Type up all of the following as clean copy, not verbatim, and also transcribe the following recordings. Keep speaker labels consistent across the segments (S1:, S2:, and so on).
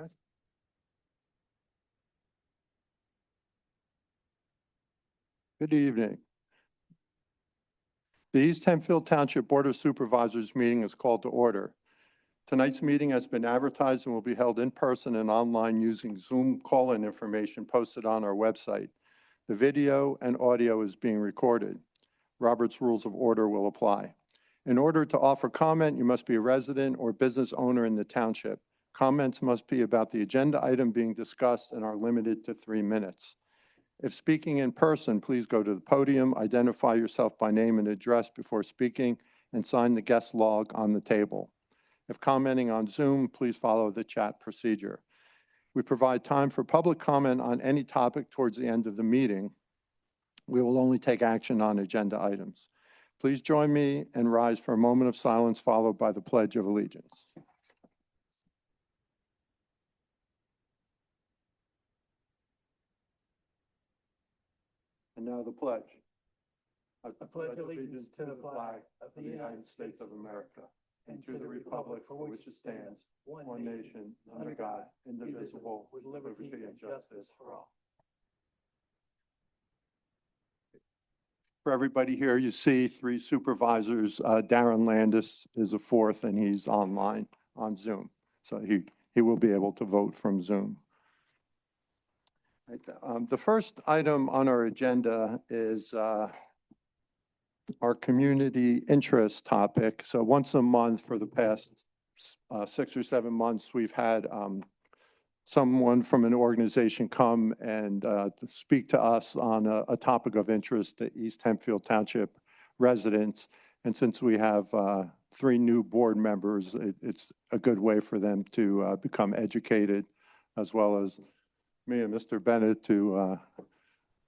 S1: Okay. Good evening. The East Hempfield Township Board of Supervisors meeting is called to order. Tonight's meeting has been advertised and will be held in person and online using Zoom call-in information posted on our website. The video and audio is being recorded. Robert's Rules of Order will apply. In order to offer comment, you must be a resident or business owner in the township. Comments must be about the agenda item being discussed and are limited to 3 minutes. If speaking in person, please go to the podium, identify yourself by name and address before speaking, and sign the guest log on the table. If commenting on Zoom, please follow the chat procedure. We provide time for public comment on any topic towards the end of the meeting. We will only take action on agenda items. Please join me and rise for a moment of silence followed by the Pledge of Allegiance. And now the pledge. I pledge allegiance to the flag of the United States of America and to the republic for which it stands, one nation, under God, indivisible, with liberty and justice for all. For everybody here, you see 3 supervisors. Darren Landis is a 4th, and he's online on Zoom. So he will be able to vote from Zoom. The first item on our agenda is our community interest topic. So once a month for the past 6 or 7 months, we've had someone from an organization come and speak to us on a topic of interest to East Hempfield Township residents. And since we have 3 new board members, it's a good way for them to become educated, as well as me and Mr. Bennett to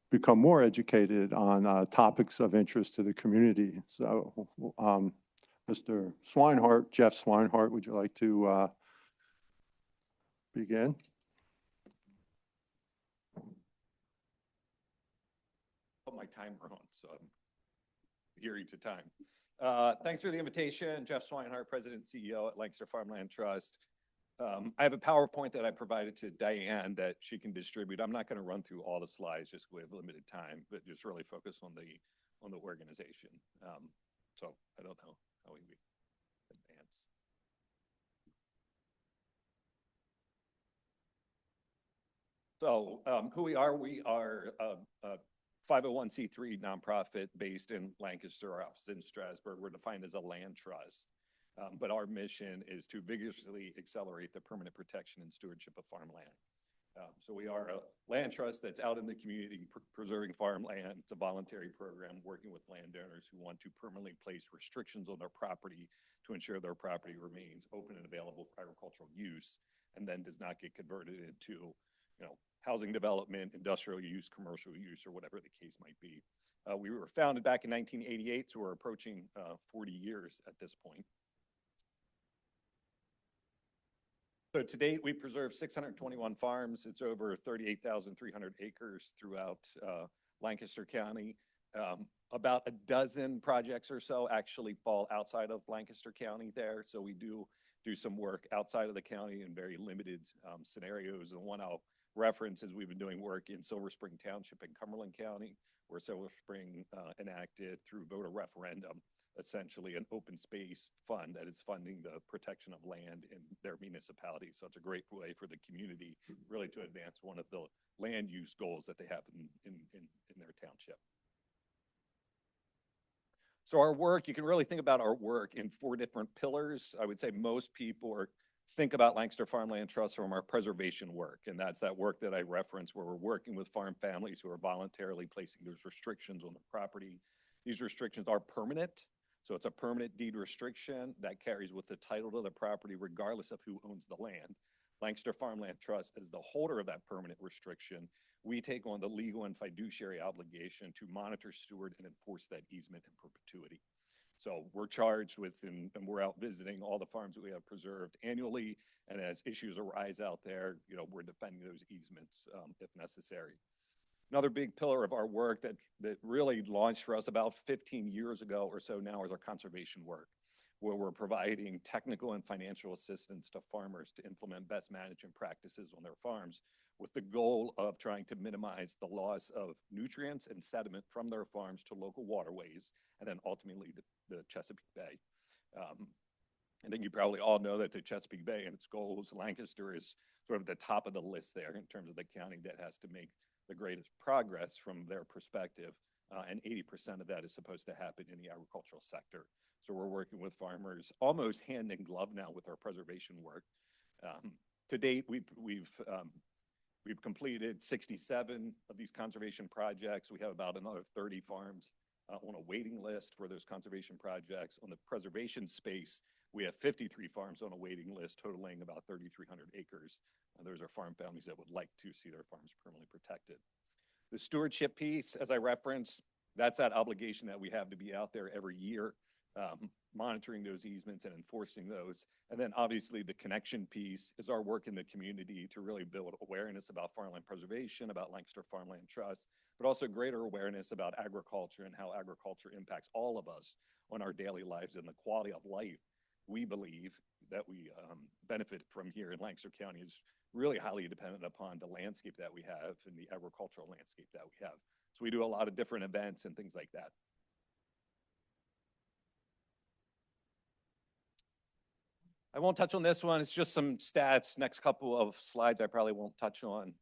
S1: become more educated on topics of interest to the community. So, Mr. Swinehart, Jeff Swinehart, would you like to begin?
S2: Put my timer on, so I'm adhering to time. Thanks for the invitation. Jeff Swinehart, President and CEO at Lancaster Farmland Trust. I have a PowerPoint that I provided to Diane that she can distribute. I'm not going to run through all the slides, just we have limited time, but just really focus on the organization. So I don't know how we advance. So who we are a 501c3 nonprofit based in Lancaster, our office in Strasburg. We're defined as a land trust. But our mission is to vigorously accelerate the permanent protection and stewardship of farmland. So we are a land trust that's out in the community preserving farmland. It's a voluntary program working with landowners who want to permanently place restrictions on their property to ensure their property remains open and available for agricultural use, and then does not get converted into, housing development, industrial use, commercial use, or whatever the case might be. We were founded back in 1988, so we're approaching 40 years at this point. So to date, we preserved 621 farms. It's over 38,300 acres throughout Lancaster County. About a dozen projects or so actually fall outside of Lancaster County there. So we do some work outside of the county in very limited scenarios. The one I'll reference is we've been doing work in Silver Spring Township in Cumberland County, where Silver Spring enacted through voter referendum essentially an open space fund that is funding the protection of land in their municipality. So it's a great way for the community really to advance one of the land use goals that they have in their township. So our work, you can really think about our work in 4 different pillars. I would say most people think about Lancaster Farmland Trust from our preservation work. And that's that work that I referenced where we're working with farm families who are voluntarily placing those restrictions on the property. These restrictions are permanent. So it's a permanent deed restriction that carries with the title to the property regardless of who owns the land. Lancaster Farmland Trust is the holder of that permanent restriction. We take on the legal and fiduciary obligation to monitor, steward, and enforce that easement in perpetuity. So we're charged with, and we're out visiting all the farms that we have preserved annually. And as issues arise out there, we're defending those easements if necessary. Another big pillar of our work that really launched for us about 15 years ago or so now is our conservation work. where we're providing technical and financial assistance to farmers to implement best management practices on their farms with the goal of trying to minimize the loss of nutrients and sediment from their farms to local waterways, and then ultimately the Chesapeake Bay. I think you probably all know that the Chesapeake Bay and its goals, Lancaster is sort of the top of the list there in terms of the county that has to make the greatest progress from their perspective. And 80% of that is supposed to happen in the agricultural sector. So we're working with farmers almost hand in glove now with our preservation work. To date, we've completed 67 of these conservation projects. We have about another 30 farms on a waiting list for those conservation projects. On the preservation space, we have 53 farms on a waiting list, totaling about 3,300 acres. Those are farm families that would like to see their farms permanently protected. The stewardship piece, as I referenced, that's that obligation that we have to be out there every year, monitoring those easements and enforcing those. And then obviously the connection piece is our work in the community to really build awareness about farmland preservation, about Lancaster Farmland Trust, but also greater awareness about agriculture and how agriculture impacts all of us on our daily lives and the quality of life we believe that we benefit from here in Lancaster County is really highly dependent upon the landscape that we have and the agricultural landscape that we have. So we do a lot of different events and things like that. I won't touch on this one. It's just some stats. Next couple of slides I probably won't touch on.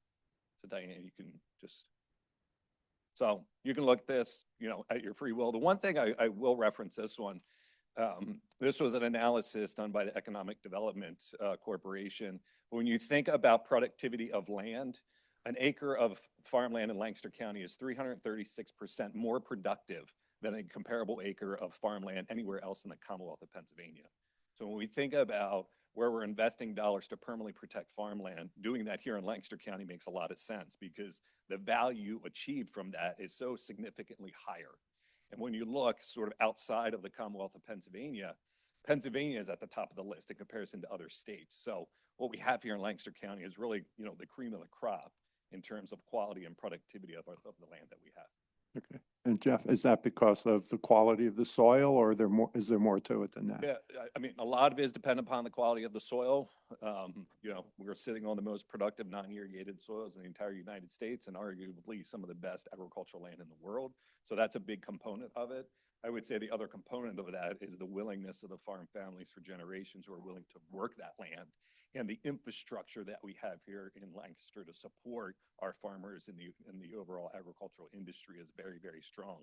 S2: So Diane, you can just, so you can look at this, you know, at your free will. The one thing I will reference this one. This was an analysis done by the Economic Development Corporation. When you think about productivity of land, an acre of farmland in Lancaster County is 336% more productive than a comparable acre of farmland anywhere else in the Commonwealth of Pennsylvania. So when we think about where we're investing dollars to permanently protect farmland, doing that here in Lancaster County makes a lot of sense because the value achieved from that is so significantly higher. And when you look sort of outside of the Commonwealth of Pennsylvania, Pennsylvania is at the top of the list in comparison to other states. So what we have here in Lancaster County is really, you know, the cream of the crop in terms of quality and productivity of the land that we have.
S1: Okay. And Jeff, is that because of the quality of the soil, or is there more to it than that?
S2: Yeah, I mean, a lot of it is dependent upon the quality of the soil. You know, we're sitting on the most productive non-irrigated soils in the entire United States and arguably some of the best agricultural land in the world. So that's a big component of it. I would say the other component of that is the willingness of the farm families for generations who are willing to work that land, and the infrastructure that we have here in Lancaster to support our farmers in the overall agricultural industry is very, very strong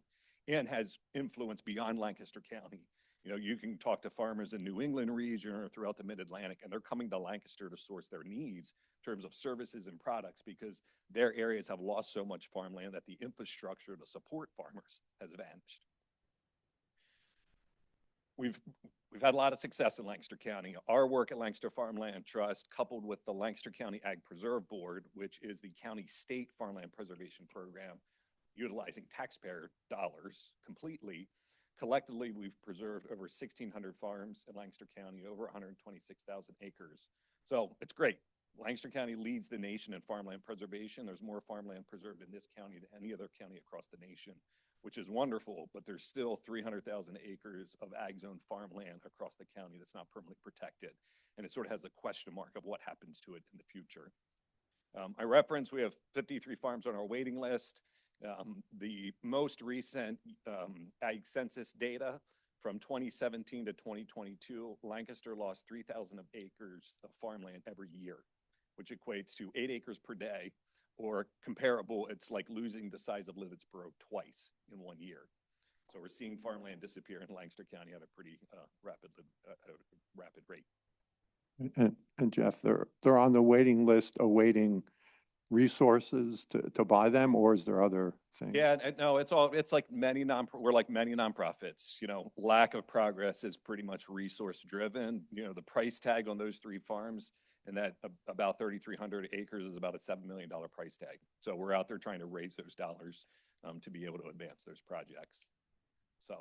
S2: and has influence beyond Lancaster County. You know, you can talk to farmers in New England region or throughout the Mid-Atlantic, and they're coming to Lancaster to source their needs in terms of services and products because their areas have lost so much farmland that the infrastructure to support farmers has vanished. We've had a lot of success in Lancaster County. Our work at Lancaster Farmland Trust, coupled with the Lancaster County Ag Preserve Board, which is the county state farmland preservation program, utilizing taxpayer dollars completely. Collectively, we've preserved over 1,600 farms in Lancaster County, over 126,000 acres. So it's great. Lancaster County leads the nation in farmland preservation. There's more farmland preserved in this county than any other county across the nation, which is wonderful, but there's still 300,000 acres of ag zone farmland across the county that's not permanently protected. And it sort of has a question mark of what happens to it in the future. I referenced we have 53 farms on our waiting list. The most recent ag census data from 2017 to 2022, Lancaster lost 3,000 acres of farmland every year, which equates to 8 acres per day, or comparable, it's like losing the size of Livingsboro twice in 1 year. So we're seeing farmland disappear in Lancaster County at a pretty rapid rate.
S1: And Jeff, they're on the waiting list awaiting resources to buy them, or is there other things?
S2: Yeah, no, it's like we're like many nonprofits, you know, lack of progress is pretty much resource driven. You know, the price tag on those 3 farms and that about 3,300 acres is about a $7 million price tag. So we're out there trying to raise those dollars to be able to advance those projects. So,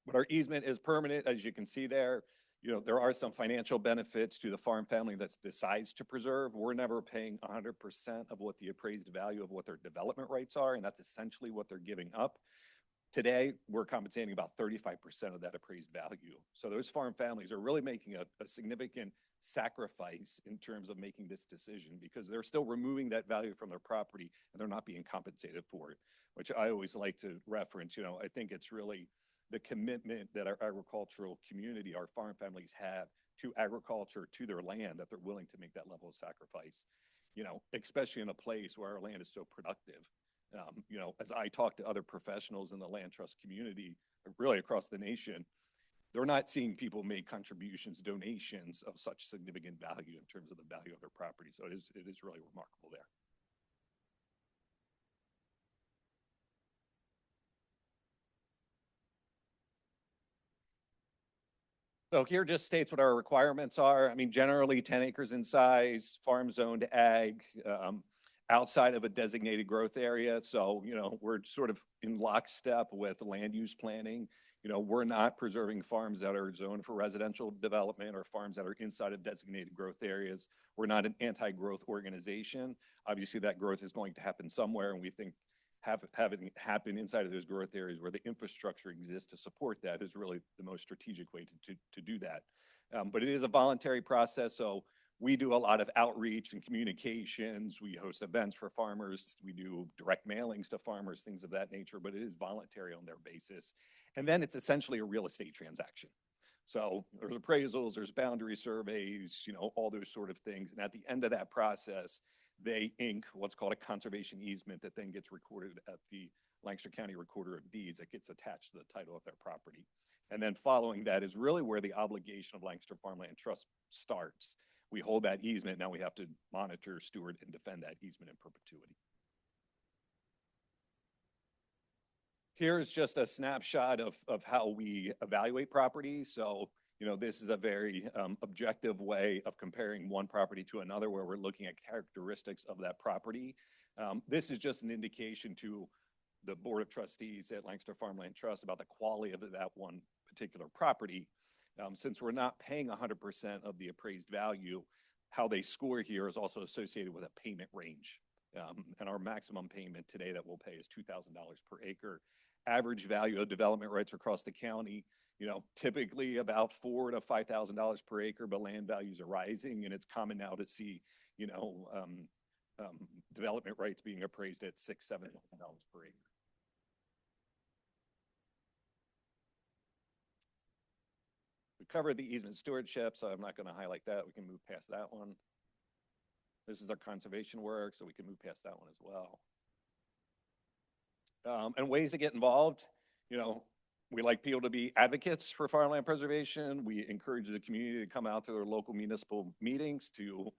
S2: but our easement is permanent, as you can see there. You know, there are some financial benefits to the farm family that decides to preserve. We're never paying 100% of what the appraised value of what their development rights are, and that's essentially what they're giving up. Today, we're compensating about 35% of that appraised value. So those farm families are really making a significant sacrifice in terms of making this decision because they're still removing that value from their property and they're not being compensated for it, which I always like to reference. I think it's really the commitment that our agricultural community, our farm families have to agriculture, to their land, that they're willing to make that level of sacrifice, especially in a place where our land is so productive. As I talk to other professionals in the land trust community, really across the nation, they're not seeing people make contributions, donations of such significant value in terms of the value of their property. So it is really remarkable there. So here just states what our requirements are. I mean, generally 10 acres in size, farm zoned ag, outside of a designated growth area. So, we're sort of in lockstep with land use planning. We're not preserving farms that are zoned for residential development or farms that are inside of designated growth areas. We're not an anti-growth organization. Obviously, that growth is going to happen somewhere, and we think having it happen inside of those growth areas where the infrastructure exists to support that is really the most strategic way to do that. But it is a voluntary process, so we do a lot of outreach and communications. We host events for farmers. We do direct mailings to farmers, things of that nature, but it is voluntary on their basis. And then it's essentially a real estate transaction. So there's appraisals, there's boundary surveys, all those sort of things. And at the end of that process, they ink what's called a conservation easement that then gets recorded at the Lancaster County Recorder of Deeds. That gets attached to the title of their property. And then following that is really where the obligation of Lancaster Farmland Trust starts. We hold that easement. Now we have to monitor, steward, and defend that easement in perpetuity. Here is just a snapshot of how we evaluate properties. So, this is a very objective way of comparing one property to another where we're looking at characteristics of that property. This is just an indication to the Board of Trustees at Lancaster Farmland Trust about the quality of that one particular property. Since we're not paying 100% of the appraised value, how they score here is also associated with a payment range. And our maximum payment today that we'll pay is $2,000 per acre. Average value of development rights across the county, typically about $4,000 to $5,000 per acre, but land values are rising, and it's common now to see, development rights being appraised at $6,000 to $7,000 per acre. We covered the easement stewardship, so I'm not going to highlight that. We can move past that one. This is our conservation work, so we can move past that one as well. And ways to get involved, we like people to be advocates for farmland preservation. We encourage the community to come out to their local municipal meetings to,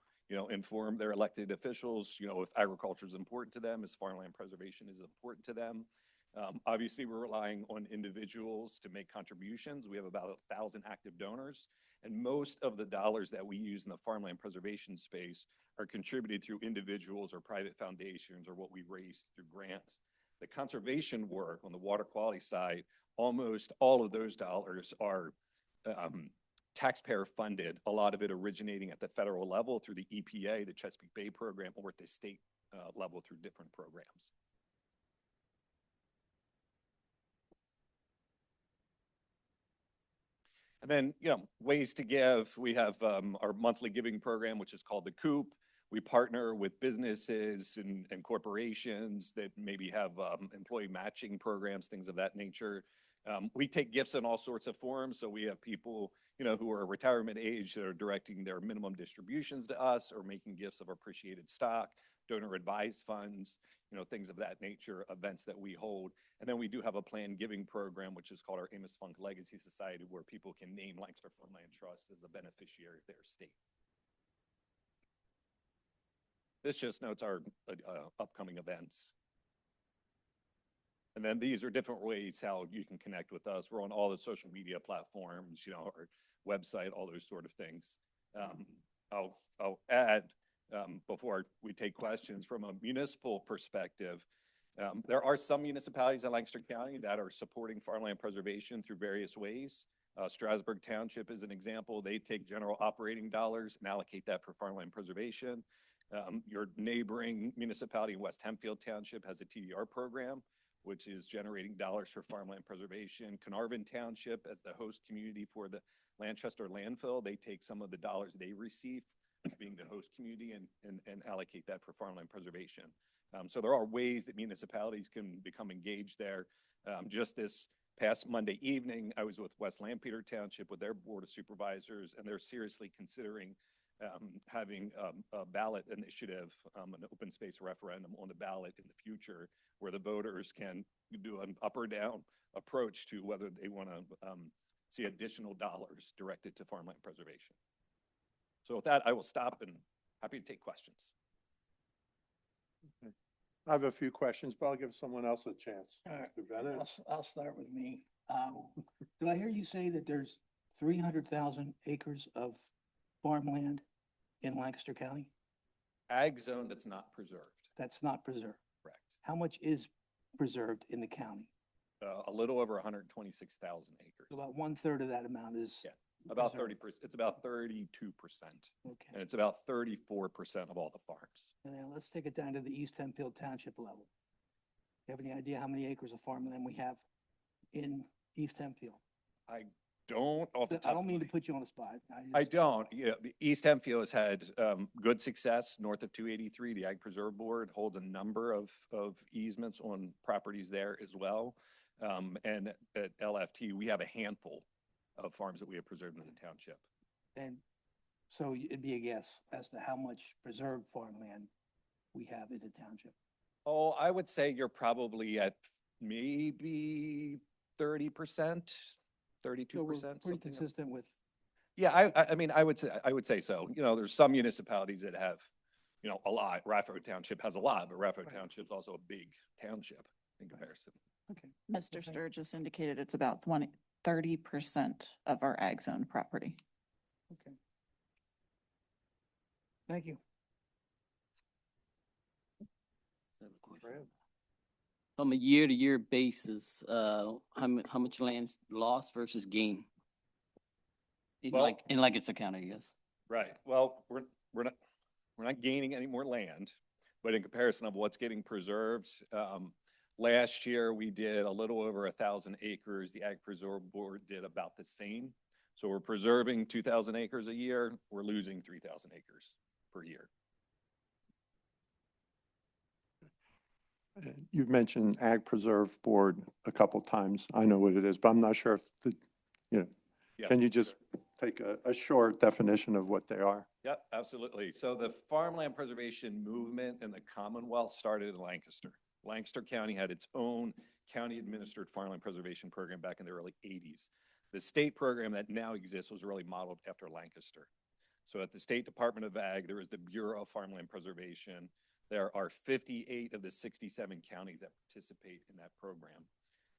S2: inform their elected officials, if agriculture is important to them, if farmland preservation is important to them. Obviously, we're relying on individuals to make contributions. We have about 1,000 active donors, and most of the dollars that we use in the farmland preservation space are contributed through individuals or private foundations or what we raise through grants. The conservation work on the water quality side, almost all of those dollars are taxpayer funded, a lot of it originating at the federal level through the EPA, the Chesapeake Bay program, or at the state level through different programs. And then, ways to give. We have our monthly giving program, which is called the Coop. We partner with businesses and corporations that maybe have employee matching programs, things of that nature. We take gifts in all sorts of forms. So we have people, who are retirement age that are directing their minimum distributions to us or making gifts of appreciated stock, donor advised funds, things of that nature, events that we hold. And then we do have a planned giving program, which is called our Amos Funk Legacy Society, where people can name Lancaster Farmland Trust as a beneficiary of their estate. This just notes our upcoming events. And then these are different ways how you can connect with us. We're on all the social media platforms, our website, all those sort of things. I'll add, before we take questions, from a municipal perspective, there are some municipalities in Lancaster County that are supporting farmland preservation through various ways. Strasburg Township is an example. They take general operating dollars and allocate that for farmland preservation. Your neighboring municipality in West Hempfield Township has a TDR program which is generating dollars for farmland preservation. Carnarvon Township, as the host community for the Lanchester landfill, they take some of the dollars they receive, being the host community, and allocate that for farmland preservation. So there are ways that municipalities can become engaged there. Just this past Monday evening, I was with West Lampeter Township with their Board of Supervisors, and they're seriously considering having a ballot initiative, an open space referendum on the ballot in the future, where the voters can do an up or down approach to whether they want to see additional dollars directed to farmland preservation. So with that, I will stop and happy to take questions.
S1: I have a few questions, but I'll give someone else a chance.
S3: All right.
S1: Mr. Bennett?
S3: I'll start with me. Did I hear you say that there's 300,000 acres of farmland in Lancaster County
S2: Ag zone that's not preserved,
S3: that's not preserved?
S2: correct.
S3: How much is preserved in the county?
S2: A little over 126,000 acres.
S3: So about 1/3 of that amount is.
S2: Yeah, About
S3: preserved.
S2: 30%, it's about 32%, and
S3: Okay.
S2: it's about 34% of all the farms.
S3: And then let's take it down to the East Hempfield Township level. You have any idea how many acres of farmland we have in East Hempfield?
S2: I don't off the
S3: I
S2: top.
S3: don't
S2: of
S3: mean
S2: my-
S3: to put you on the spot.
S2: I don't. East Hempfield has had good success north of 283. The Ag Preserve Board holds a number of easements on properties there as well. And at LFT, we have a handful of farms that we have preserved in the township.
S3: And so it'd be a guess as to how much preserved farmland we have in the township.
S2: Oh, I would say you're probably at maybe 30%,
S3: So we're
S2: 32%.
S3: pretty consistent with.
S2: Yeah, I mean, I would say so. There's some municipalities that have, a lot. Raffo Township has a lot, but Raffo
S3: Right.
S2: Township's also a big township in comparison.
S3: Okay.
S4: Mr.
S3: Okay.
S4: Sturgis indicated it's about 30% of our ag zone property.
S3: Okay. Thank you.
S5: On a year-to-year basis, how much land's lost versus gain?
S2: Well-
S5: In Lancaster County, yes.
S2: Right. Well, we're not gaining any more land, but in comparison of what's getting preserved, last year we did a little over 1,000 acres. The Ag Preserve Board did about the same. So we're preserving 2,000 acres a year. We're losing 3,000 acres per year.
S1: You've mentioned Ag Preserve Board a couple times. I know what it is, but I'm not sure if
S2: Yeah,
S1: can you just
S2: sure.
S1: take a short definition of what they are?
S2: Yep, absolutely. So the farmland preservation movement in the Commonwealth started in Lancaster. Lancaster County had its own county-administered farmland preservation program back in the early 80s. The state program that now exists was really modeled after Lancaster. So at the State Department of Ag, there is the Bureau of Farmland Preservation. There are 58 of the 67 counties that participate in that program.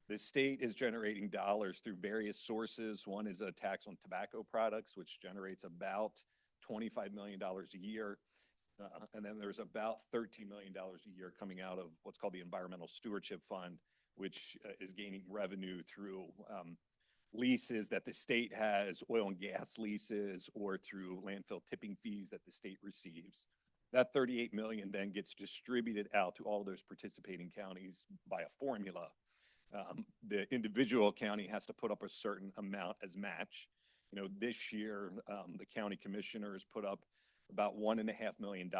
S2: The state is generating dollars through various sources. One is a tax on tobacco products, which generates about $25 million a year. And then there's about $13 million a year coming out of what's called the Environmental Stewardship Fund, which is gaining revenue through leases that the state has, oil and gas leases, or through landfill tipping fees that the state receives. That 38 million then gets distributed out to all of those participating counties by a formula. The individual county has to put up a certain amount as match. This year, the county commissioners put up about $1.5 million,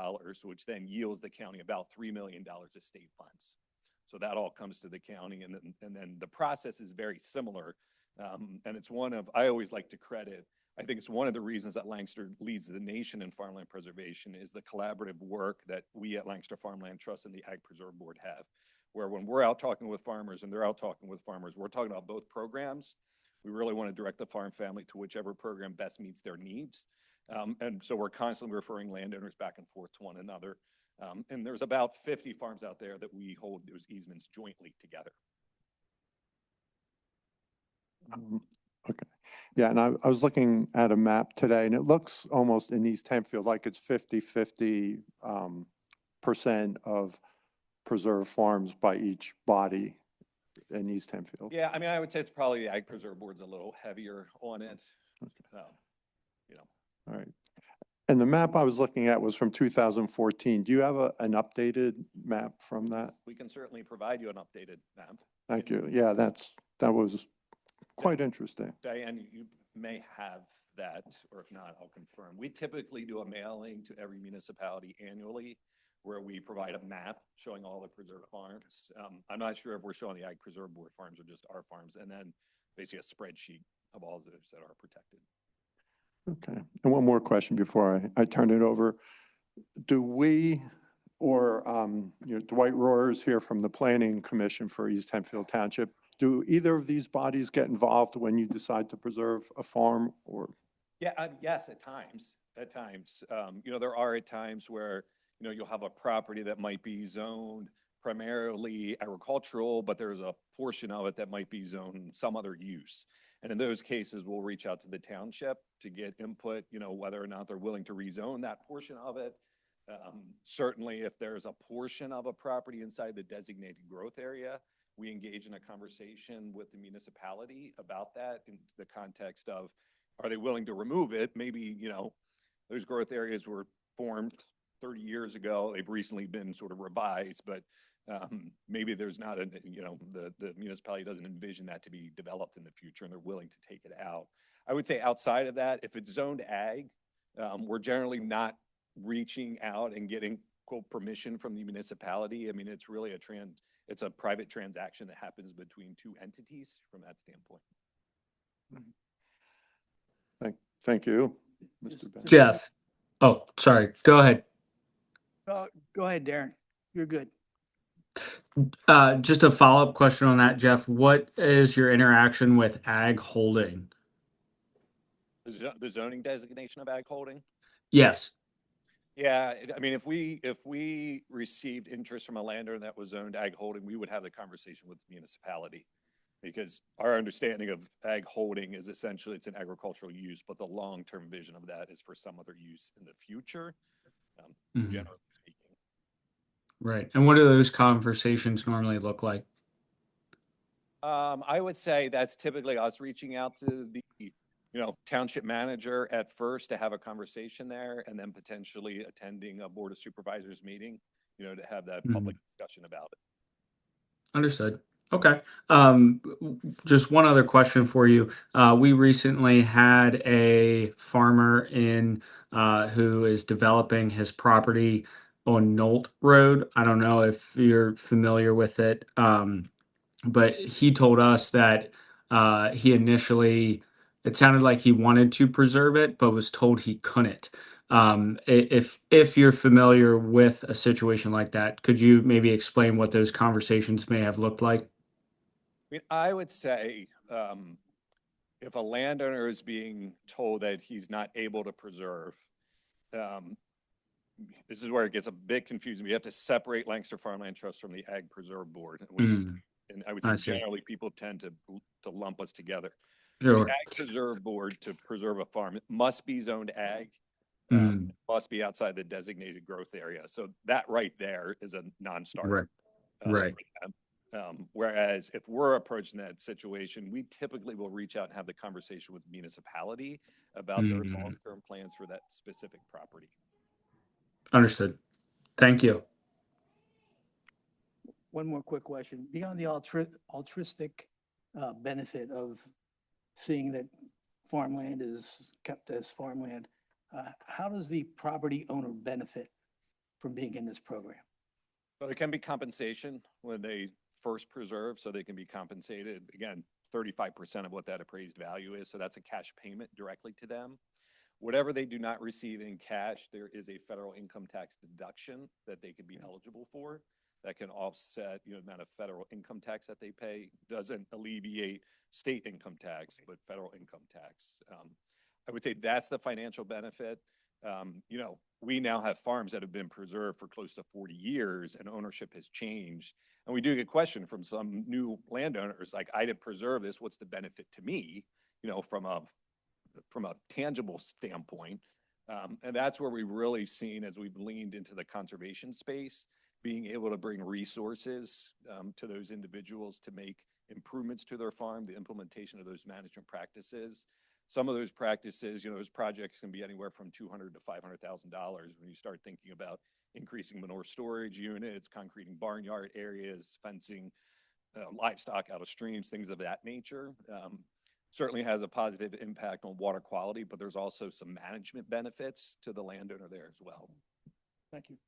S2: which then yields the county about $3 million of state funds. So that all comes to the county, and then the process is very similar. And it's I always like to credit, I think it's one of the reasons that Lancaster leads the nation in farmland preservation is the collaborative work that we at Lancaster Farmland Trust and the Ag Preserve Board have, where when we're out talking with farmers and they're out talking with farmers, we're talking about both programs. We really want to direct the farm family to whichever program best meets their needs. And so we're constantly referring landowners back and forth to one another. And there's about 50 farms out there that we hold those easements jointly together.
S1: Okay. Yeah, and I was looking at a map today, and it looks almost in East Hempfield like it's 50-50% of preserved farms by each body in East Hempfield.
S2: Yeah, I mean, I would say it's probably the Ag Preserve Board's a little heavier on it.
S1: Okay.
S2: You know,
S1: All right. And the map I was looking at was from 2014. Do you have an updated map from that?
S2: We can certainly provide you an updated map.
S1: Thank you. Yeah, that was quite interesting.
S2: Diane, you may have that, or if not, I'll confirm. We typically do a mailing to every municipality annually where we provide a map showing all the preserved farms. I'm not sure if we're showing the Ag Preserve Board farms or just our farms, and then basically a spreadsheet of all those that are protected.
S1: Okay. And one more question before I turn it over. Do we, or Dwight Rohr is here from the Planning Commission for East Hempfield Township. Do either of these bodies get involved when you decide to preserve a farm or?
S2: Yeah, yes, at times, there are at times where, you'll have a property that might be zoned primarily agricultural, but there's a portion of it that might be zoned some other use. And in those cases, we'll reach out to the township to get input, whether or not they're willing to rezone that portion of it. Certainly, if there's a portion of a property inside the designated growth area, we engage in a conversation with the municipality about that in the context of, are they willing to remove it? Maybe, those growth areas were formed 30 years ago. They've recently been sort of revised, but maybe there's not the municipality doesn't envision that to be developed in the future and they're willing to take it out. I would say outside of that, if it's zoned ag, we're generally not reaching out and getting quote permission from the municipality. I mean, it's really it's a private transaction that happens between two entities from that standpoint.
S1: Thank you,
S3: Just-
S1: Mr. Bennett.
S6: Jeff. Oh, sorry. Go ahead.
S3: Go ahead, Darren. You're good.
S6: Just a follow-up question on that, Jeff. What is your interaction with Ag Holding?
S2: The zoning designation of ag holding?
S6: Yes.
S2: Yeah, I mean, if we received interest from a landowner that was zoned ag holding, we would have the conversation with the municipality. Because our understanding of ag holding is essentially it's an agricultural use, but the long-term vision of that is for some other use in the future, generally speaking.
S6: Right. And what do those conversations normally look like?
S2: I would say that's typically us reaching out to the, township manager at first to have a conversation there, and then potentially attending a board of supervisors meeting, to have that public discussion about it.
S6: Understood. Okay. Just one other question for you. We recently had a farmer who is developing his property on Nolt Road. I don't know if you're familiar with it, but he told us that it sounded like he wanted to preserve it, but was told he couldn't. If you're familiar with a situation like that, could you maybe explain what those conversations may have looked like?
S2: I mean, I would say if a landowner is being told that he's not able to preserve, this is where it gets a bit confusing. We have to separate Lancaster Farmland Trust from the Ag Preserve Board. And I would say generally people tend to lump us together.
S6: Sure.
S2: The Ag Preserve Board, to preserve a farm, it must be zoned ag, must be outside the designated growth area. So that right there is a non-starter.
S6: Right.
S2: For them. Whereas if we're approaching that situation, we typically will reach out and have the conversation with the municipality about their long-term plans for that specific property.
S6: Understood. Thank you.
S3: One more quick question. Beyond the altruistic benefit of seeing that farmland is kept as farmland, how does the property owner benefit from being in this program?
S2: So there can be compensation when they first preserve, so they can be compensated, again, 35% of what that appraised value is. So that's a cash payment directly to them. Whatever they do not receive in cash, there is a federal income tax deduction that they could be eligible for that can offset the amount of federal income tax that they pay. Doesn't alleviate state income tax, but federal income tax. I would say that's the financial benefit. We now have farms that have been preserved for close to 40 years and ownership has changed. And we do get questions from some new landowners like, I didn't preserve this, what's the benefit to me, from a tangible standpoint. And that's where we've really seen, as we've leaned into the conservation space, being able to bring resources to those individuals to make improvements to their farm, the implementation of those management practices. some of those practices, those projects can be anywhere from $200,000 to $500,000 when you start thinking about increasing manure storage units, concreting barnyard areas, fencing livestock out of streams, things of that nature. Certainly has a positive impact on water quality, but there's also some management benefits to the landowner there as well.
S3: Thank you.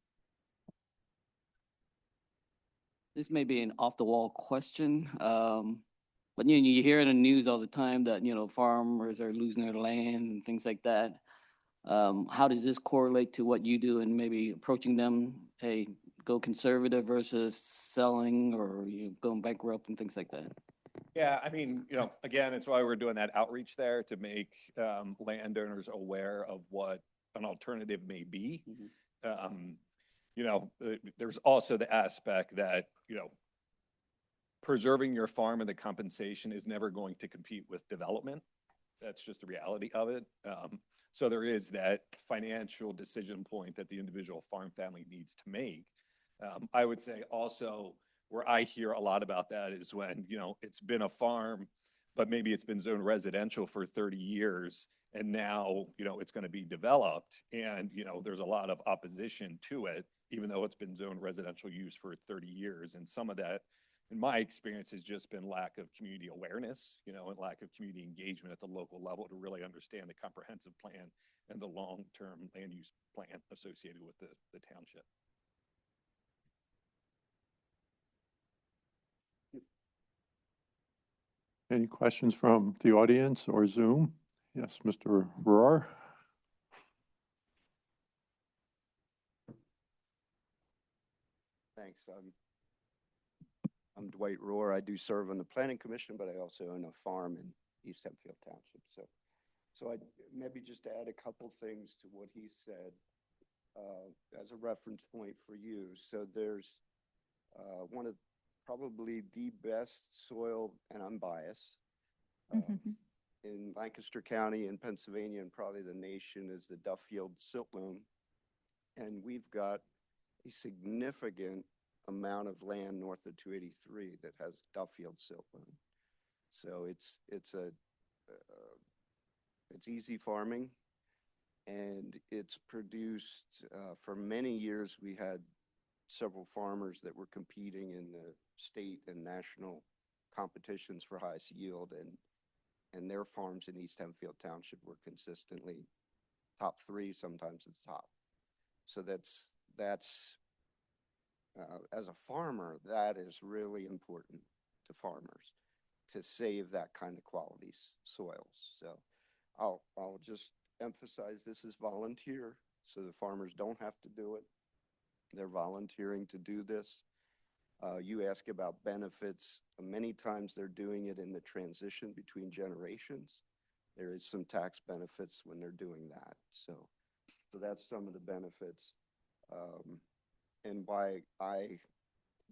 S5: This may be an off-the-wall question, but you hear in the news all the time that, farmers are losing their land and things like that. How does this correlate to what you do and maybe approaching them, hey, go conservative versus selling or going bankrupt and things like that?
S2: Yeah, I mean, again, it's why we're doing that outreach there to make landowners aware of what an alternative may be. There's also the aspect that, preserving your farm and the compensation is never going to compete with development. That's just the reality of it. So there is that financial decision point that the individual farm family needs to make. I would say also where I hear a lot about that is when, it's been a farm, but maybe it's been zoned residential for 30 years and now, it's going to be developed and, there's a lot of opposition to it, even though it's been zoned residential use for 30 years. And some of that, in my experience, has just been lack of community awareness, and lack of community engagement at the local level to really understand the comprehensive plan and the long-term land use plan associated with the township.
S1: Any questions from the audience or Zoom? Yes, Mr. Rohr.
S7: Thanks. I'm Dwight Rohr. I do serve on the Planning Commission, but I also own a farm in East Hempfield Township. So I maybe just add a couple things to what he said as a reference point for you. So there's one of probably the best soil, and I'm biased, in Lancaster County in Pennsylvania and probably the nation is the Duffield silt loam. And we've got a significant amount of land north of 283 that has Duffield silt loam. So it's easy farming, and it's produced for many years. We had several farmers that were competing in the state and national competitions for highest yield, and their farms in East Hempfield Township were consistently top 3, sometimes at the top. So that's as a farmer, that is really important to farmers to save that kind of quality soils. So I'll just emphasize this is volunteer, so the farmers don't have to do it. They're volunteering to do this. You ask about benefits. Many times they're doing it in the transition between generations. There is some tax benefits when they're doing that. So that's some of the benefits. And why I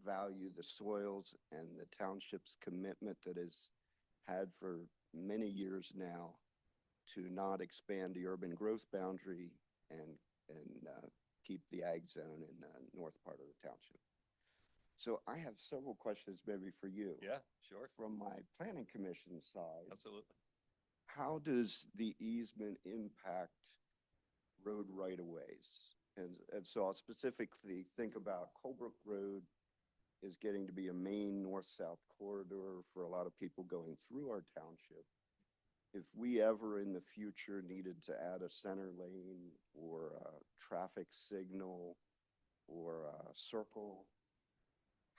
S7: value the soils and the township's commitment that has had for many years now to not expand the urban growth boundary and keep the ag zone in the north part of the township. So I have several questions maybe for you.
S2: Yeah, sure.
S7: From my planning commission side.
S2: Absolutely.
S7: How does the easement impact road right-of-ways? And so I'll specifically think about Colebrook Road is getting to be a main north-south corridor for a lot of people going through our township. If we ever in the future needed to add a center lane or a traffic signal or a circle,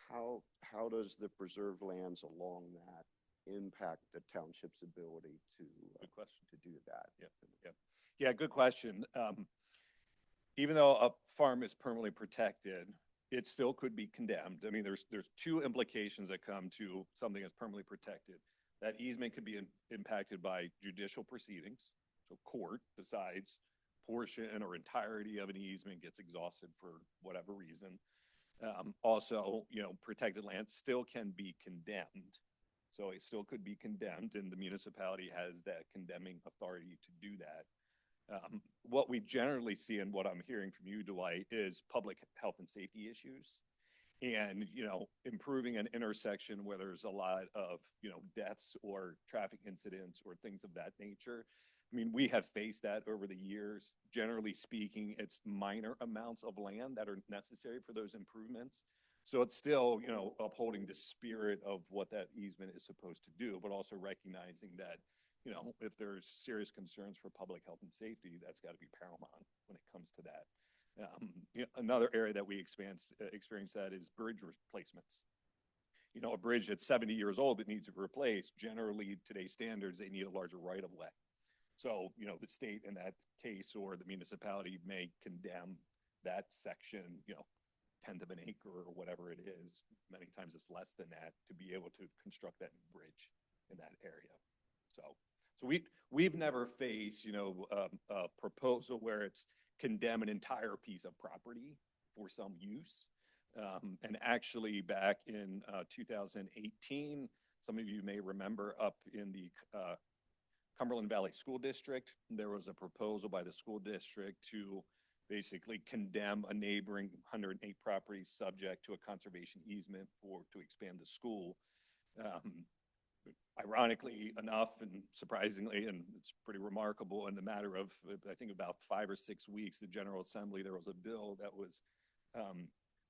S7: how does the preserved lands along that impact the township's ability to
S2: Good question.
S7: to do that?
S2: Yeah, good question. Even though a farm is permanently protected, it still could be condemned. I mean, there's 2 implications that come to something that's permanently protected. That easement could be impacted by judicial proceedings. So court decides portion or entirety of an easement gets exhausted for whatever reason. Also, protected land still can be condemned. So it still could be condemned, and the municipality has that condemning authority to do that. What we generally see and what I'm hearing from you, Dwight, is public health and safety issues. And, improving an intersection where there's a lot of, deaths or traffic incidents or things of that nature. I mean, we have faced that over the years. Generally speaking, it's minor amounts of land that are necessary for those improvements. So it's still, upholding the spirit of what that easement is supposed to do, but also recognizing that, if there's serious concerns for public health and safety, that's got to be paramount when it comes to that. Another area that we experience that is bridge replacements. A bridge that's 70 years old that needs to be replaced, generally today's standards, they need a larger right of way. So, the state in that case or the municipality may condemn that section, 1/10 of an acre or whatever it is. Many times it's less than that to be able to construct that bridge in that area. So we've never faced, a proposal where it's condemn an entire piece of property for some use. And actually back in 2018, some of you may remember up in the Cumberland Valley School District, there was a proposal by the school district to basically condemn a neighboring 108 properties subject to a conservation easement to expand the school. Ironically enough and surprisingly, and it's pretty remarkable, in the matter of, I think about 5 or 6 weeks, the General Assembly, there was a bill that was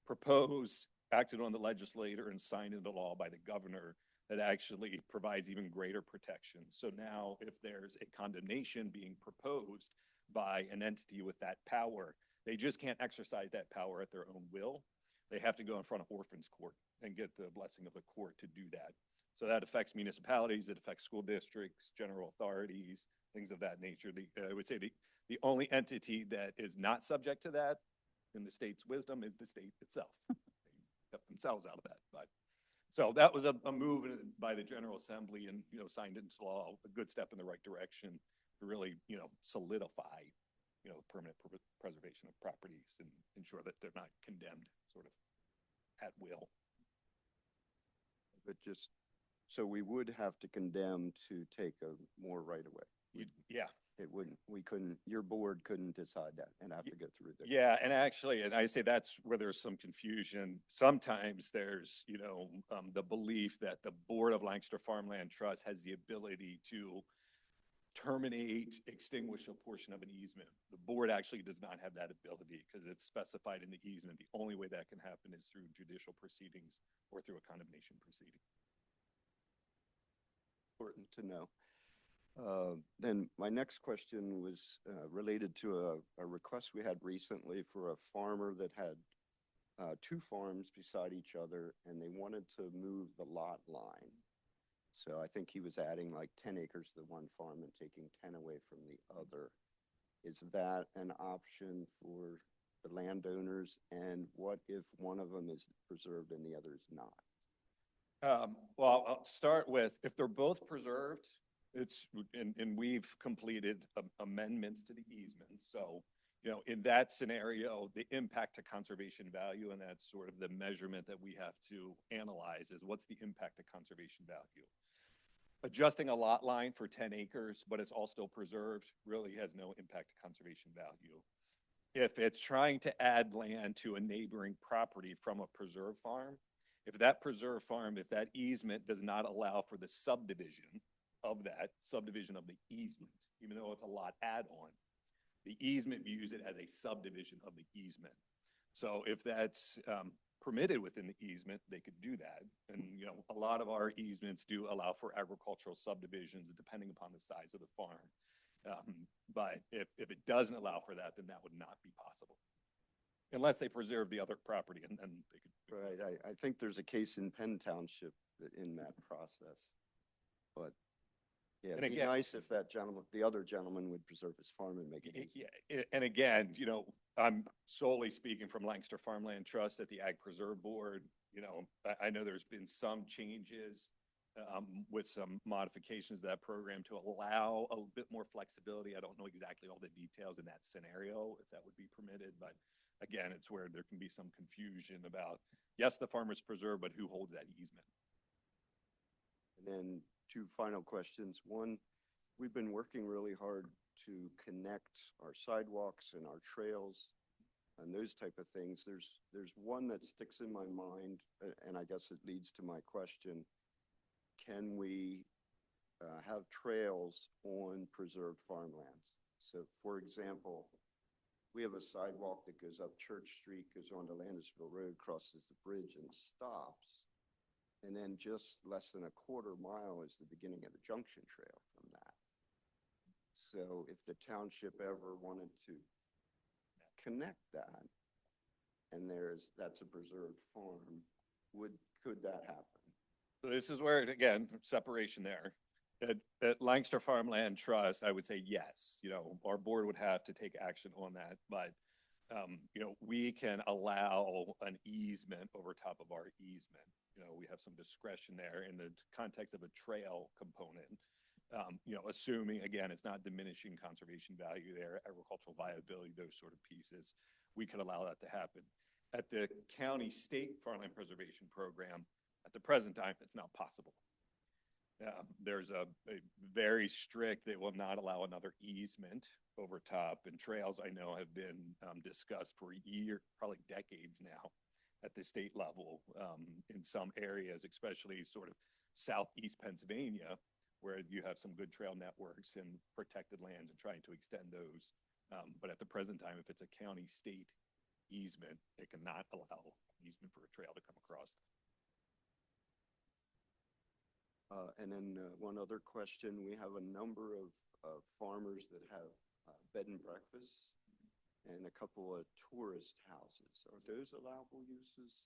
S2: proposed, acted on the legislature and signed into law by the governor that actually provides even greater protection. So now if there's a condemnation being proposed by an entity with that power, they just can't exercise that power at their own will. They have to go in front of orphans court and get the blessing of the court to do that. So that affects municipalities, it affects school districts, general authorities, things of that nature. I would say the only entity that is not subject to that in the state's wisdom is the state itself. They kept themselves out of that. But so that was a move by the General Assembly and, signed into law, a good step in the right direction to really, solidify, permanent preservation of properties and ensure that they're not condemned sort of at will.
S7: But just, so we would have to condemn to take a more right of way.
S2: Yeah.
S7: It wouldn't, your board couldn't decide that and have to go through this.
S2: Yeah, and actually, and I say that's where there's some confusion. Sometimes there's, the belief that the Board of Lancaster Farmland Trust has the ability to terminate, extinguish a portion of an easement. The board actually does not have that ability because it's specified in the easement. The only way that can happen is through judicial proceedings or through a condemnation proceeding.
S7: Important to know. Then my next question was related to a request we had recently for a farmer that had 2 farms beside each other, and they wanted to move the lot line. So I think he was adding like 10 acres to one farm and taking 10 away from the other. Is that an option for the landowners? And what if one of them is preserved and the other is not?
S2: Well, I'll start with, if they're both preserved, and we've completed amendments to the easement. So, in that scenario, the impact to conservation value, and that's sort of the measurement that we have to analyze, is what's the impact to conservation value? Adjusting a lot line for 10 acres, but it's all still preserved, really has no impact to conservation value. If it's trying to add land to a neighboring property from a preserve farm, if that easement does not allow for the subdivision of the easement, even though it's a lot add-on, the easement views it as a subdivision of the easement. So if that's permitted within the easement, they could do that. And, a lot of our easements do allow for agricultural subdivisions depending upon the size of the farm. But if it doesn't allow for that, then that would not be possible. Unless they preserve the other property and then they could.
S7: Right, I think there's a case in Penn Township in that process. But yeah, it'd be nice if that gentleman, the other gentleman, would preserve his farm and make it easy.
S2: Yeah, and again, I'm solely speaking from Lancaster Farmland Trust at the Ag Preserve Board. I know there's been some changes with some modifications to that program to allow a bit more flexibility. I don't know exactly all the details in that scenario, if that would be permitted, but again, it's where there can be some confusion about, yes, the farmer's preserved, but who holds that easement?
S7: And then 2 final questions. One, we've been working really hard to connect our sidewalks and our trails and those type of things. There's one that sticks in my mind, and I guess it leads to my question. Can we have trails on preserved farmlands? So for example, we have a sidewalk that goes up Church Street, goes on to Landisville Road, crosses the bridge and stops. And then just less than a quarter mile is the beginning of the junction trail from that. So if the township ever wanted to connect that, and that's a preserved farm, could that happen?
S2: So this is where, again, separation there. At Lancaster Farmland Trust, I would say yes, our board would have to take action on that, but we can allow an easement over top of our easement. We have some discretion there in the context of a trail component. Assuming, again, it's not diminishing conservation value there, agricultural viability, those sort of pieces, we could allow that to happen. At the county state farmland preservation program, at the present time, it's not possible. There's a very strict, they will not allow another easement over top, and trails I know have been discussed for years, probably decades now at the state level in some areas, especially sort of southeast Pennsylvania, where you have some good trail networks and protected lands and trying to extend those. But at the present time, if it's a county state easement, it cannot allow easement for a trail to come across.
S7: And then one other question, we have a number of farmers that have bed and breakfasts and a couple of tourist houses. Are those allowable uses?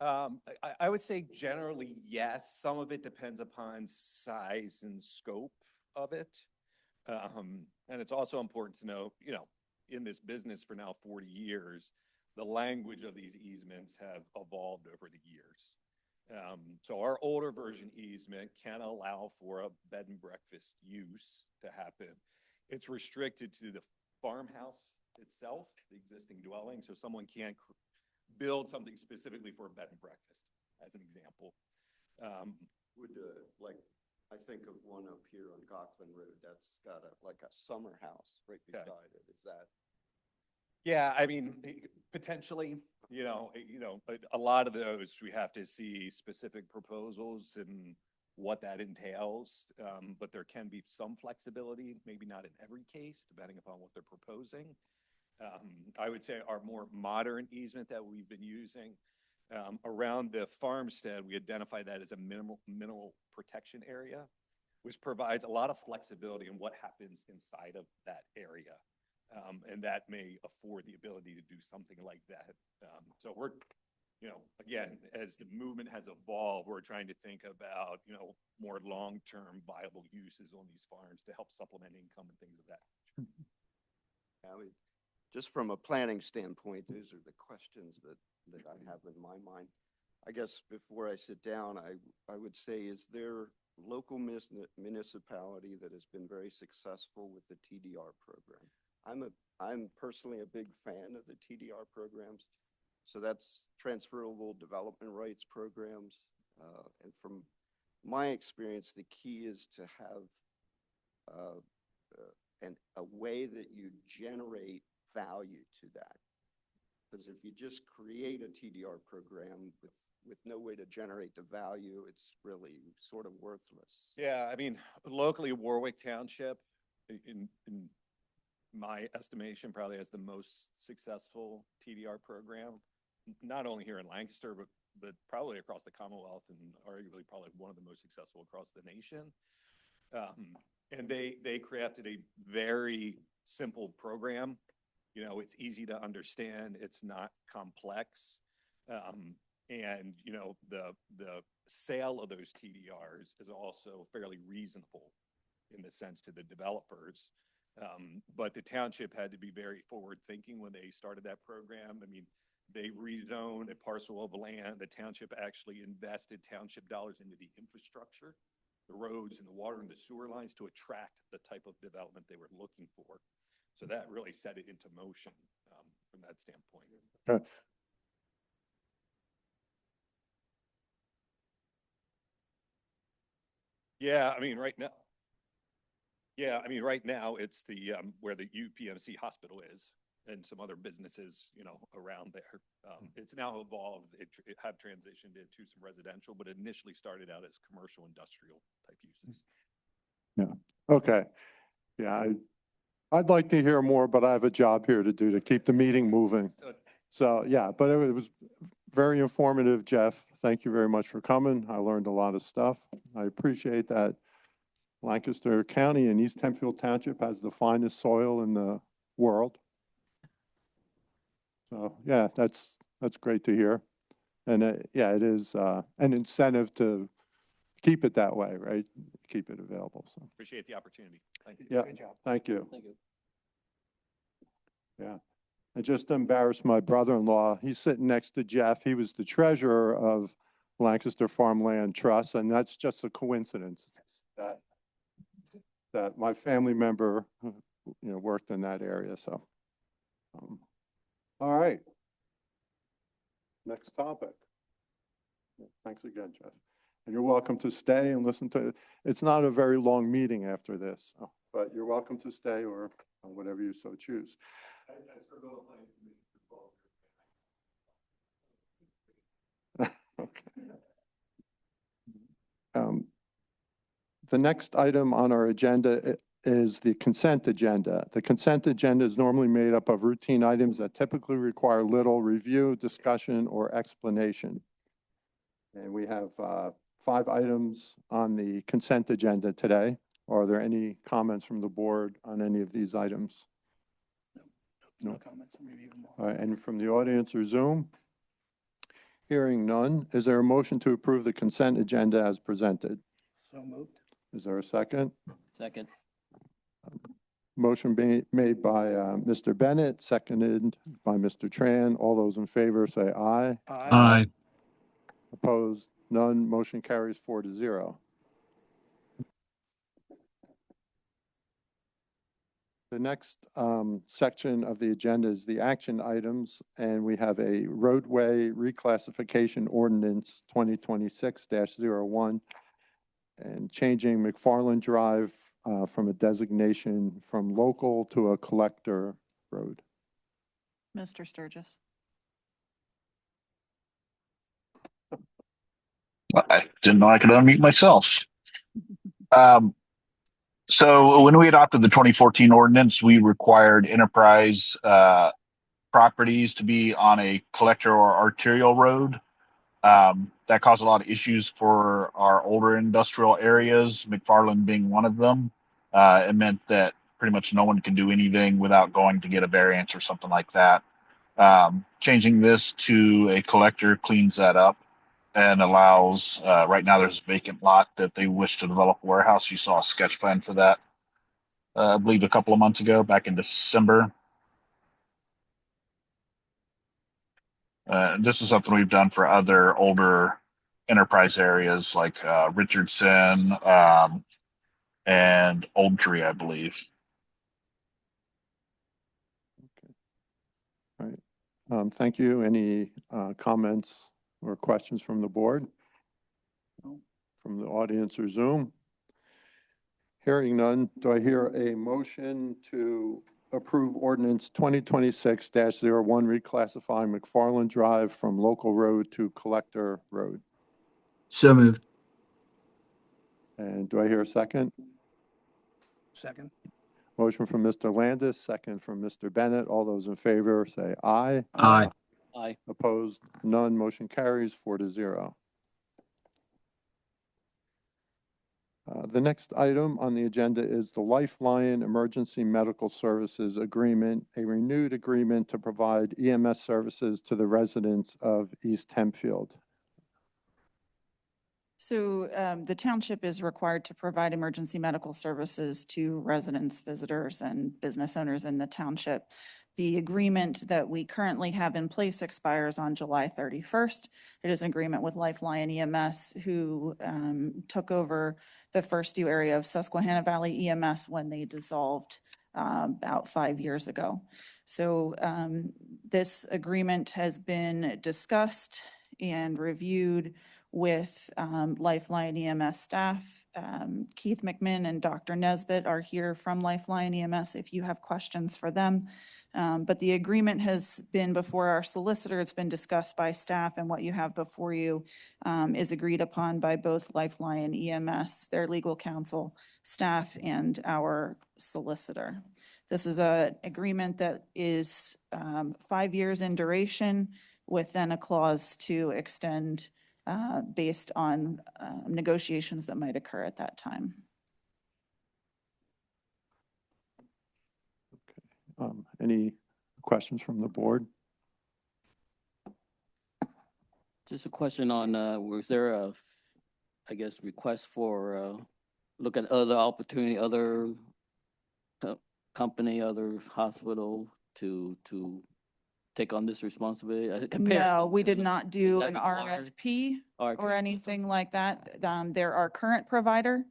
S2: I would say generally, yes. Some of it depends upon size and scope of it. And it's also important to know, in this business for now 40 years, the language of these easements have evolved over the years. So our older version easement can allow for a bed and breakfast use to happen. It's restricted to the farmhouse itself, the existing dwelling, so someone can't build something specifically for a bed and breakfast, as an example.
S7: I think of one up here on Gocklin Road that's got a summer house right beside it. Is that?
S2: Yeah, I mean, potentially, a lot of those, we have to see specific proposals and what that entails. But there can be some flexibility, maybe not in every case, depending upon what they're proposing. I would say our more modern easement that we've been using around the farmstead, we identify that as a mineral protection area, which provides a lot of flexibility in what happens inside of that area. And that may afford the ability to do something like that. So we're, again, as the movement has evolved, we're trying to think about, more long-term viable uses on these farms to help supplement income and things of that nature.
S7: I mean, just from a planning standpoint, those are the questions that I have in my mind. I guess before I sit down, I would say, is there local municipality that has been very successful with the TDR program? I'm personally a big fan of the TDR programs. So that's transferable development rights programs. And from my experience, the key is to have a way that you generate value to that. Because if you just create a TDR program with no way to generate the value, it's really sort of worthless.
S2: Yeah, I mean, locally, Warwick Township, in my estimation, probably has the most successful TDR program, not only here in Lancaster, but probably across the Commonwealth, and arguably probably one of the most successful across the nation. And they crafted a very simple program. It's easy to understand. It's not complex. And the sale of those TDRs is also fairly reasonable in the sense to the developers. But the township had to be very forward-thinking when they started that program. I mean, they rezoned a parcel of land. The township actually invested township dollars into the infrastructure, the roads and the water and the sewer lines, to attract the type of development they were looking for. So that really set it into motion from that standpoint.
S1: Okay.
S2: Yeah, I mean, right now. Yeah, I mean, right now it's the where the UPMC hospital is. and some other businesses, you know, around there. It's now evolved, it have transitioned into some residential, but initially started out as commercial industrial type uses.
S1: Okay. Yeah, I'd like to hear more, but I have a job here to do to keep the meeting moving. So, yeah, but it was very informative, Jeff. Thank you very much for coming. I learned a lot of stuff. I appreciate that Lancaster County and East Hempfield Township has the finest soil in the world. So, yeah, that's great to hear. And yeah, it is an incentive to keep it that way, right? Keep it available. So,
S2: Appreciate the opportunity. Thank you.
S1: yeah,
S3: Good job.
S1: thank you.
S5: Thank you.
S1: Yeah. I just embarrassed my brother-in-law. He's sitting next to Jeff. He was the treasurer of Lancaster Farmland Trust, and that's just a coincidence that my family member, worked in that area. So, all right. Next topic. Thanks again, Jeff. And you're welcome to stay and listen to, it's not a very long meeting after this, but you're welcome to stay or whatever you so choose. Okay. The next item on our agenda is the consent agenda. The consent agenda is normally made up of routine items that typically require little review, discussion, or explanation. And we have 5 items on the consent agenda today. Are there any comments from the board on any of these items?
S3: No
S1: No.
S3: comments. Review them all.
S1: All right, any from the audience or Zoom? Hearing none, is there a motion to approve the consent agenda as presented?
S3: So moved.
S1: Is there a second?
S5: Second.
S1: Motion made by Mr. Bennett, seconded by Mr. Tran. All those in favor say aye.
S6: Aye.
S1: Opposed? None. Motion carries 4-0. The next section of the agenda is the action items, and we have a roadway reclassification ordinance 2026-01 and changing McFarland Drive from a designation from local to a collector road.
S4: Mr. Sturgis.
S8: I didn't know I could unmute myself. So when we adopted the 2014 ordinance, we required enterprise properties to be on a collector or arterial road. That caused a lot of issues for our older industrial areas, McFarland being one of them. It meant that pretty much no one can do anything without going to get a variance or something like that. Changing this to a collector cleans that up and allows, right now there's a vacant lot that they wish to develop a warehouse. You saw a sketch plan for that, I believe a couple of months ago, back in December. This is something we've done for other older enterprise areas like Richardson and Old Tree, I believe.
S1: All right. Thank you. Any comments or questions from the board?
S3: No.
S1: From the audience or Zoom? Hearing none, do I hear a motion to approve ordinance 2026-01 reclassifying McFarland Drive from local road to collector road?
S6: So moved.
S1: And do I hear a second?
S3: Second.
S1: Motion from Mr. Landis, second from Mr. Bennett. All those in favor say aye.
S6: Aye.
S5: Aye.
S1: Opposed? None. Motion carries 4-0. The next item on the agenda is the Lifeline Emergency Medical Services Agreement, a renewed agreement to provide EMS services to the residents of East Hempfield.
S4: So the township is required to provide emergency medical services to residents, visitors, and business owners in the township. The agreement that we currently have in place expires on July 31st. It is an agreement with Lifeline EMS, who took over the First Due area of Susquehanna Valley EMS when they dissolved about 5 years ago. So this agreement has been discussed and reviewed with Lifeline EMS staff. Keith McMinn and Dr. Nesbitt are here from Lifeline EMS if you have questions for them. But the agreement has been before our solicitor. It's been discussed by staff, and what you have before you is agreed upon by both Lifeline EMS, their legal counsel, staff, and our solicitor. This is an agreement that is 5 years in duration with then a clause to extend based on negotiations that might occur at that time.
S1: Any questions from the board?
S5: Just a question on, was there I guess, request for, look at other opportunity, other company, other hospital to take on this responsibility?
S4: No, we did not do
S5: that
S4: an
S5: required?
S4: RFP or
S5: RFP.
S4: anything like that. They're our current provider,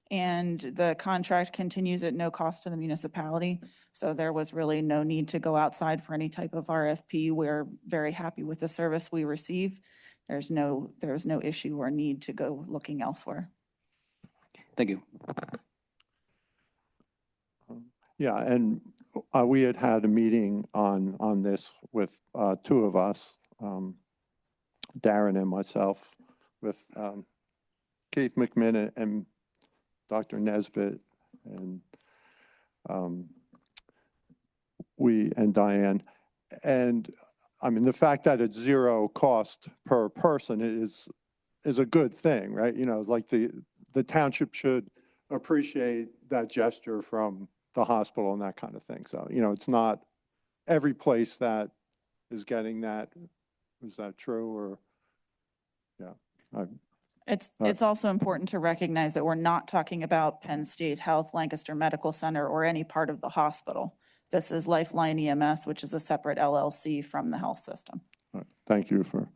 S4: and the contract continues at no cost to the municipality. So there was really no need to go outside for any type of RFP. We're very happy with the service we receive. There's no issue or need to go looking elsewhere.
S5: Thank you.
S1: Yeah, and we had a meeting on this with two of us, Darren and myself, with Keith McMinn and Dr. Nesbitt, and and Diane. And I mean, the fact that it's zero cost per person is a good thing, right? You know, it's like the township should appreciate that gesture from the hospital and that kind of thing. So, you know, it's not every place that is getting that. Is that true? Or, yeah.
S4: It's also important to recognize that we're not talking about Penn State Health, Lancaster Medical Center, or any part of the hospital. This is Lifeline EMS, which is a separate LLC from the health system.
S1: All right. Thank you for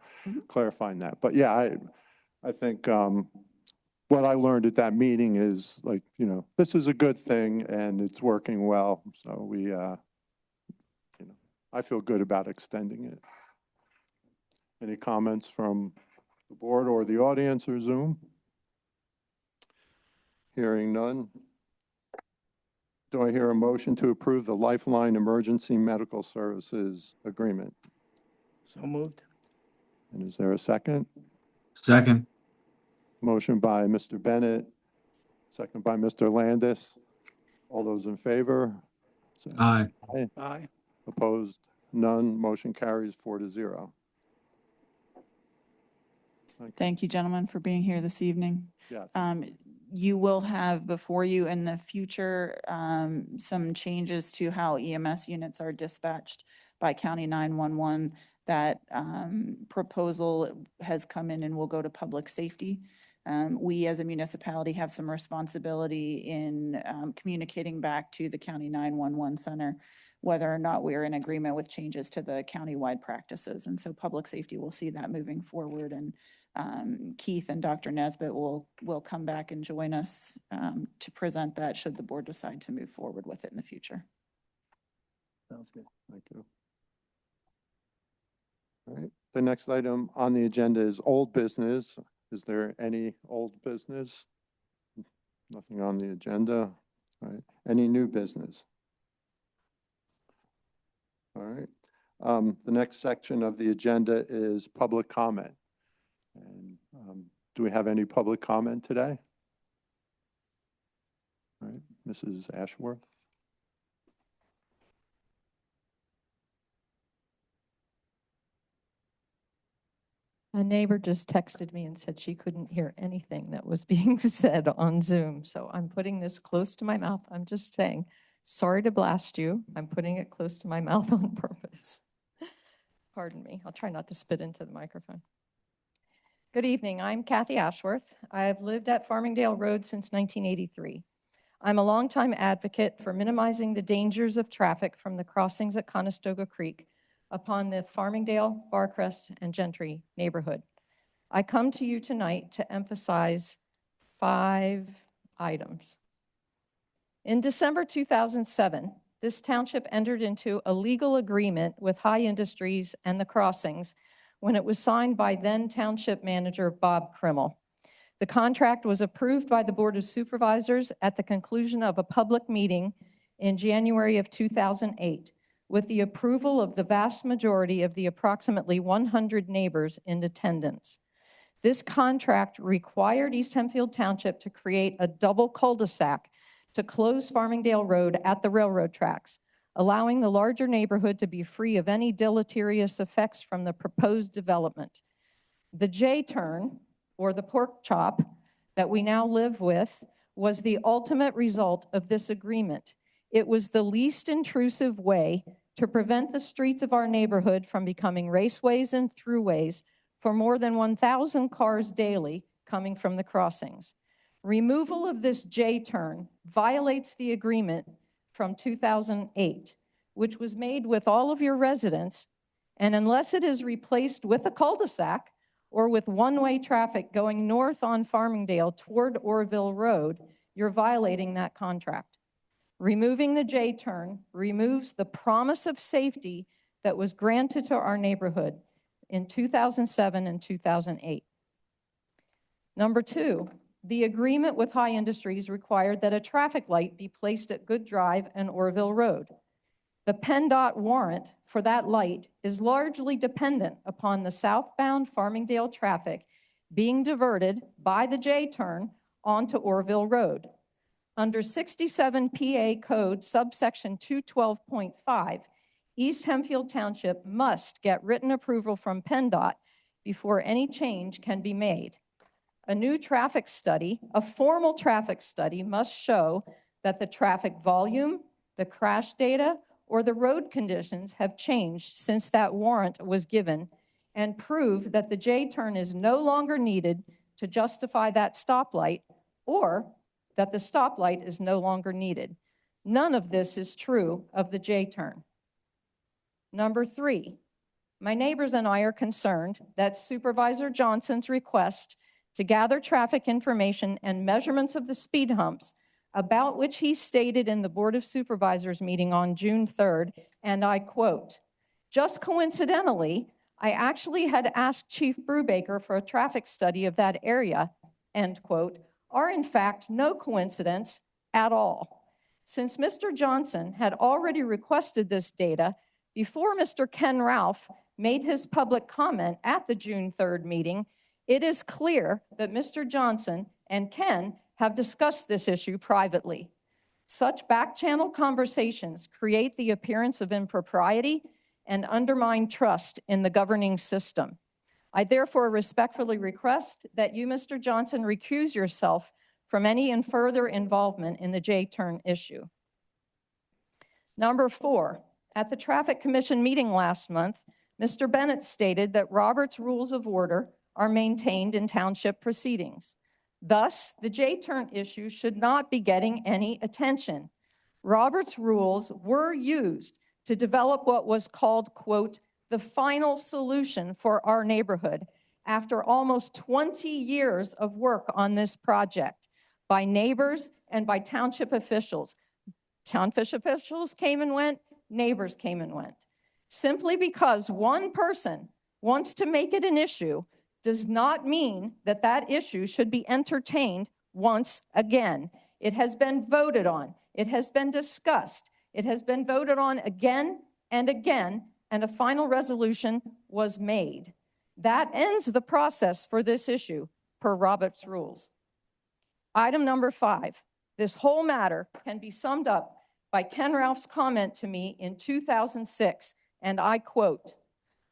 S1: clarifying that. But yeah, I think what I learned at that meeting is, like, you know, this is a good thing and it's working well. So we, you know, I feel good about extending it. Any comments from the board or the audience or Zoom? Hearing none. Do I hear a motion to approve the Lifeline Emergency Medical Services Agreement?
S3: So moved.
S1: And is there a second?
S6: Second.
S1: Motion by Mr. Bennett, second by Mr. Landis. All those in favor? Say
S6: Aye.
S1: aye.
S3: Aye.
S1: Opposed? None. Motion carries 4-0.
S4: Thank you, gentlemen, for being here this evening.
S1: Yes.
S4: You will have before you in the future some changes to how EMS units are dispatched by County 911. That proposal has come in and will go to public safety. We as a municipality have some responsibility in communicating back to the County 911 center whether or not we're in agreement with changes to the countywide practices. And so public safety will see that moving forward, and Keith and Dr. Nesbitt will come back and join us to present that should the board decide to move forward with it in the future.
S3: Sounds good.
S1: Thank you. All right. The next item on the agenda is old business. Is there any old business? Nothing on the agenda. All right. Any new business? All right. The next section of the agenda is public comment. And do we have any public comment today? All right. Mrs. Ashworth.
S9: A neighbor just texted me and said she couldn't hear anything that was being said on Zoom. So I'm putting this close to my mouth. I'm just saying, sorry to blast you. I'm putting it close to my mouth on purpose. Pardon me. I'll try not to spit into the microphone. Good evening. I'm Kathy Ashworth. I've lived at Farmingdale Road since 1983. I'm a longtime advocate for minimizing the dangers of traffic from the crossings at Conestoga Creek upon the Farmingdale, Barcrest, and Gentry neighborhood. I come to you tonight to emphasize 5 items. In December 2007, this township entered into a legal agreement with High Industries and the Crossings, when it was signed by then Township Manager Bob Krimmel. The contract was approved by the Board of Supervisors at the conclusion of a public meeting in January of 2008, with the approval of the vast majority of the approximately 100 neighbors in attendance. This contract required East Hempfield Township to create a double cul-de-sac to close Farmingdale Road at the railroad tracks, allowing the larger neighborhood to be free of any deleterious effects from the proposed development. The J-turn, or the pork chop, that we now live with was the ultimate result of this agreement. It was the least intrusive way to prevent the streets of our neighborhood from becoming raceways and throughways for more than 1,000 cars daily coming from the crossings. Removal of this J-turn violates the agreement from 2008, which was made with all of your residents, and unless it is replaced with a cul-de-sac or with one-way traffic going north on Farmingdale toward Orville Road, you're violating that contract. Removing the J-turn removes the promise of safety that was granted to our neighborhood in 2007 and 2008. Number two, the agreement with High Industries required that a traffic light be placed at Good Drive and Orville Road. The PennDOT warrant for that light is largely dependent upon the southbound Farmingdale traffic being diverted by the J-turn onto Orville Road. Under 67 PA Code subsection 212.5, East Hempfield Township must get written approval from PennDOT before any change can be made. A new traffic study, a formal traffic study, must show that the traffic volume, the crash data, or the road conditions have changed since that warrant was given, and prove that the J-turn is no longer needed to justify that stoplight, or that the stoplight is no longer needed. None of this is true of the J-turn. Number three, my neighbors and I are concerned that Supervisor Johnson's request to gather traffic information and measurements of the speed humps, about which he stated in the Board of Supervisors meeting on June 3rd, and I quote, "Just coincidentally, I actually had asked Chief Brubaker for a traffic study of that area," end quote, are in fact no coincidence at all. Since Mr. Johnson had already requested this data before Mr. Ken Ralph made his public comment at the June 3rd meeting, it is clear that Mr. Johnson and Ken have discussed this issue privately. Such back-channel conversations create the appearance of impropriety and undermine trust in the governing system. I therefore respectfully request that you, Mr. Johnson, recuse yourself from any and further involvement in the J-turn issue. Number four, at the Traffic Commission meeting last month, Mr. Bennett stated that Robert's Rules of Order are maintained in township proceedings. Thus, the J-turn issue should not be getting any attention. Robert's rules were used to develop what was called, quote, the final solution for our neighborhood after almost 20 years of work on this project by neighbors and by township officials. Township officials came and went, neighbors came and went. Simply because one person wants to make it an issue does not mean that that issue should be entertained once again. It has been voted on. It has been discussed. It has been voted on again and again, and a final resolution was made. That ends the process for this issue per Robert's rules. Item number 5. This whole matter can be summed up by Ken Ralph's comment to me in 2006, and I quote,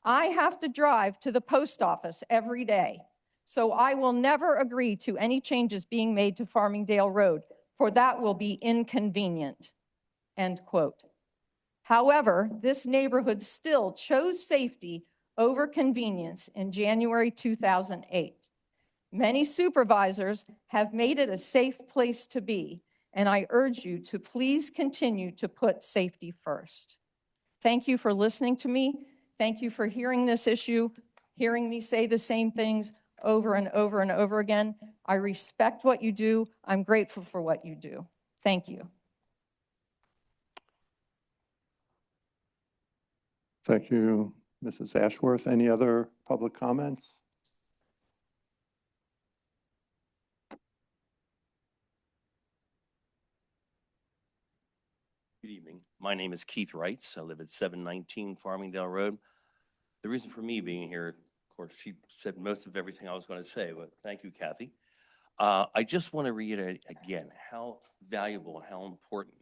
S9: "I have to drive to the post office every day, so I will never agree to any changes being made to Farmingdale Road, for that will be inconvenient," end quote. However, this neighborhood still chose safety over convenience in January 2008. Many supervisors have made it a safe place to be, and I urge you to please continue to put safety first. Thank you for listening to me. Thank you for hearing this issue, hearing me say the same things over and over and over again. I respect what you do. I'm grateful for what you do. Thank you.
S1: Thank you, Mrs. Ashworth, any other public comments?
S10: Good evening. My name is Keith Wrights. I live at 719 Farmingdale Road. The reason for me being here, of course, she said most of everything I was going to say, but thank you, Kathy. I just want to reiterate again how valuable and how important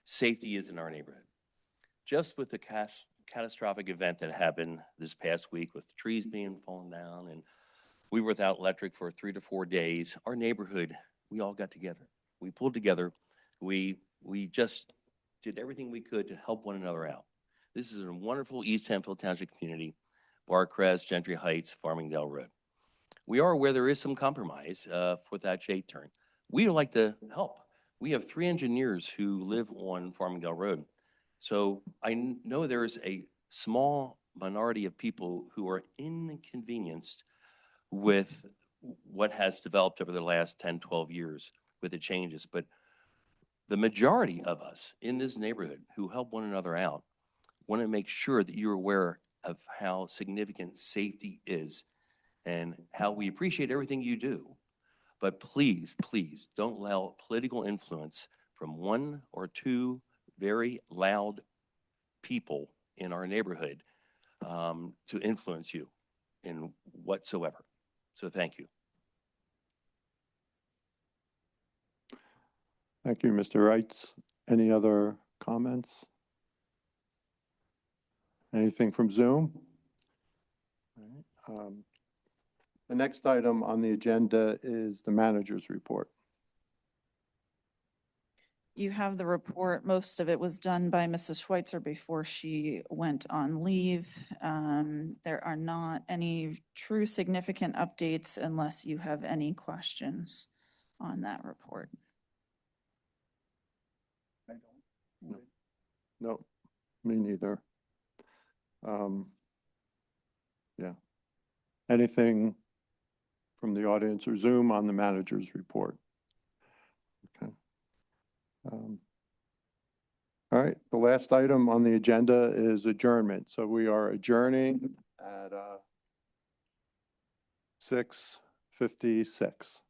S10: safety is in our neighborhood. Just with the catastrophic event that happened this past week with trees being fallen down and we were without electric for 3 to 4 days, our neighborhood, we all got together. We pulled together. We just did everything we could to help one another out. This is a wonderful East Hempfield Township community, Barcrest, Gentry Heights, Farmingdale Road. We are aware there is some compromise for that shade turn. We would like to help. We have 3 engineers who live on Farmingdale Road. So I know there is a small minority of people who are inconvenienced with what has developed over the last 10, 12 years with the changes. But the majority of us in this neighborhood who help one another out want to make sure that you're aware of how significant safety is and how we appreciate everything you do. But please, please don't allow political influence from 1 or 2 very loud people in our neighborhood to influence you in whatsoever. So thank you.
S1: Thank you, Mr. Wrights. Any other comments? Anything from Zoom? All right. The next item on the agenda is the manager's report.
S4: You have the report. Most of it was done by Mrs. Schweitzer before she went on leave. There are not any true significant updates unless you have any questions on that report.
S3: I don't.
S1: No, me neither. Yeah. Anything from the audience or Zoom on the manager's report? Okay. All right, the last item on the agenda is adjournment. So we are adjourning at 6:56.